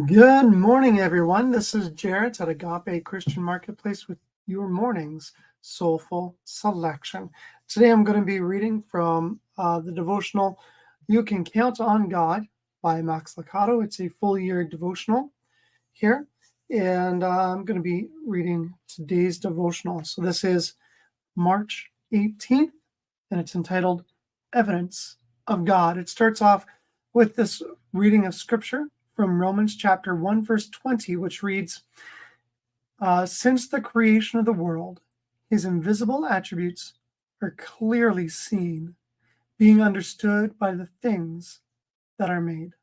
Good morning, everyone. This is Jarrett at Agape Christian Marketplace with your morning's Soulful Selection. Today I'm going to be reading from the devotional You Can Count on God by Max Lucado. It's a full year devotional here, and I'm going to be reading today's devotional. So this is March 18th, and it's entitled Evidence of God. It starts off with this reading of scripture from Romans chapter 1, verse 20, which reads, Since the creation of the world, his invisible attributes are clearly seen, being understood by the things that are made.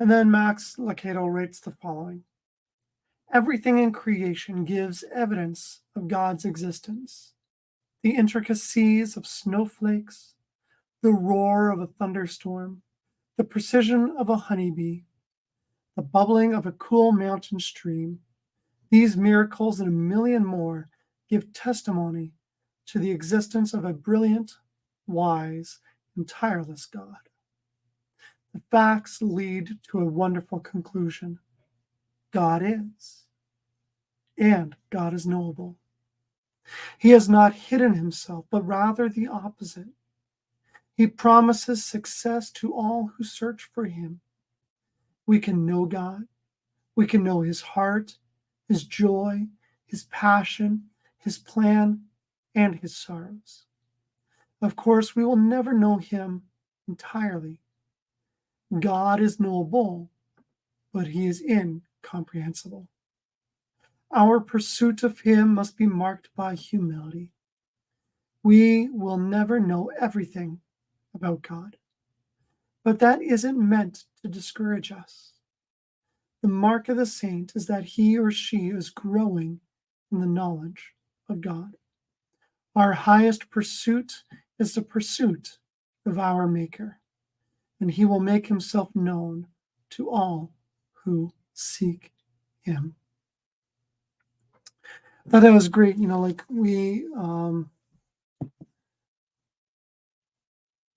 And then Max Lucado writes the following. Everything in creation gives evidence of God's existence. The intricacies of snowflakes, the roar of a thunderstorm, the precision of a honeybee, the bubbling of a cool mountain stream, these miracles and a million more give testimony to the existence of a brilliant, wise, and tireless God. The facts lead to a wonderful conclusion. God is, and God is knowable. He has not hidden himself, but rather the opposite. He promises success to all who search for him. We can know God. We can know his heart, his joy, his passion, his plan, and his sorrows. Of course, we will never know him entirely. God is knowable, but he is incomprehensible. Our pursuit of him must be marked by humility. We will never know everything about God, but that isn't meant to discourage us. The mark of the saint is that he or she is growing in the knowledge of God. Our highest pursuit is the pursuit of our Maker, and he will make himself known to all who seek him. I thought that was great.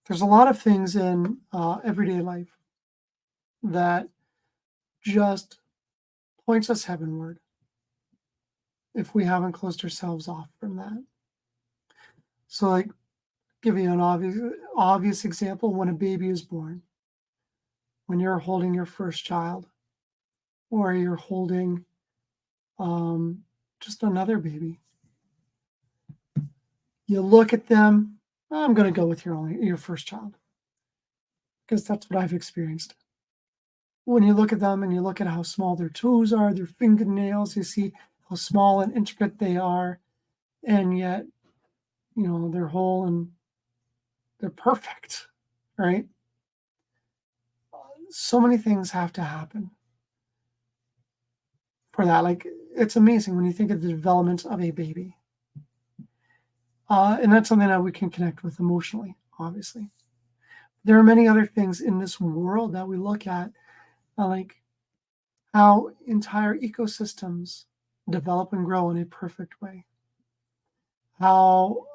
There's a lot of things in everyday life that just points us heavenward if we haven't closed ourselves off from that. So, give you an obvious example: when a baby is born, when you're holding your first child, or you're holding just another baby, you look at them. I'm going to go with your first child because that's what I've experienced. When you look at them and you look at how small their toes are, their fingernails, you see how small and intricate they are, and yet, they're whole and they're perfect, right? So many things have to happen for that. It's amazing when you think of the development of a baby. And that's something that we can connect with emotionally, obviously. There are many other things in this world that we look at, like how entire ecosystems develop and grow in a perfect way. How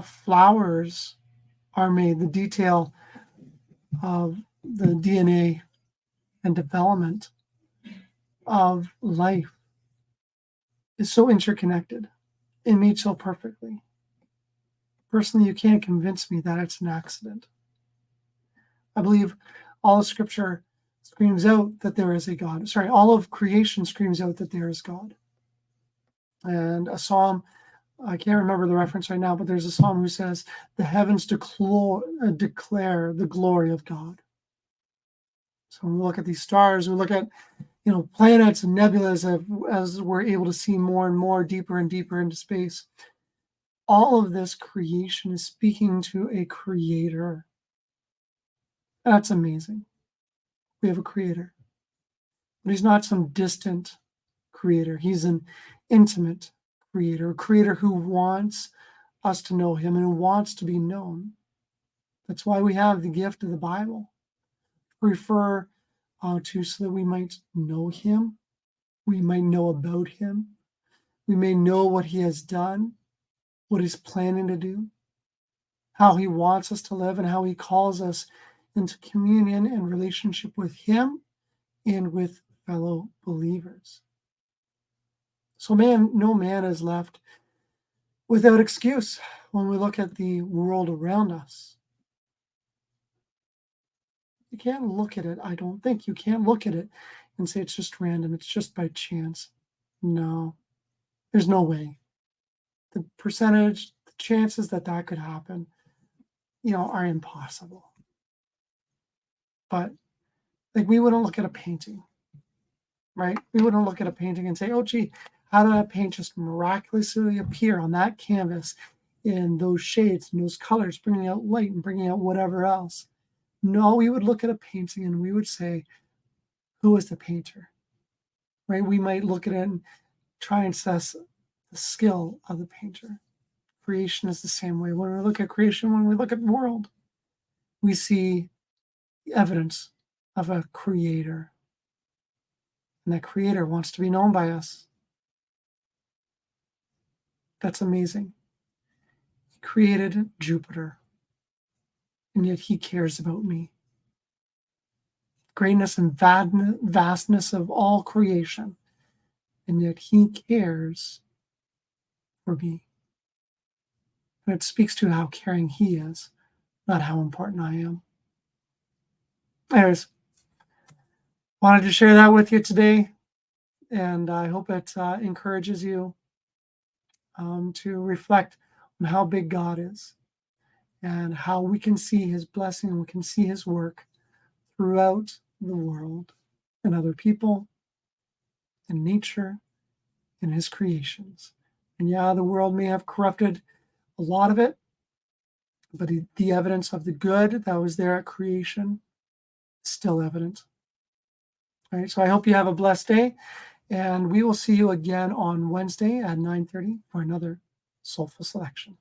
flowers are made, the detail of the DNA and development of life is so interconnected and made so perfectly. Personally, you can't convince me that it's an accident. I believe all of Scripture screams out that there is a God. All of creation screams out that there is God. And a psalm, I can't remember the reference right now, but there's a psalm who says, the heavens declare the glory of God. So when we look at these stars, we look at planets and nebulas as we're able to see more and more, deeper and deeper into space. All of this creation is speaking to a creator. That's amazing. We have a creator. But he's not some distant creator. He's an intimate creator, a creator who wants us to know him and who wants to be known. That's why we have the gift of the Bible. Refer to so that we might know him, we might know about him, we may know what he has done, what he's planning to do, how he wants us to live, and how he calls us into communion and relationship with Him and with fellow believers. So no man is left without excuse when we look at the world around us. You can't look at it, I don't think. You can't look at it and say it's just random, it's just by chance. No, there's no way. The percentage, the chances that that could happen, are impossible. But like we wouldn't look at a painting, right? We wouldn't look at a painting and say, oh, gee, how did that paint just miraculously appear on that canvas in those shades and those colors, bringing out light and bringing out whatever else? No, we would look at a painting and we would say, who is the painter, right? We might look at it and try and assess the skill of the painter. Creation is the same way. When we look at creation, when we look at the world, we see evidence of a creator. And that creator wants to be known by us. That's amazing. He created Jupiter, and yet he cares about me. Greatness and vastness of all creation, and yet he cares for me. And it speaks to how caring he is, not how important I am. Anyways, wanted to share that with you today, and I hope it encourages you to reflect on how big God is and how we can see his blessing, we can see his work throughout the world and other people and nature and his creations. And yeah, the world may have corrupted a lot of it, but the evidence of the good that was there at creation is still evident. All right, so I hope you have a blessed day, and we will see you again on Wednesday at 9:30 for another Soulful Selection.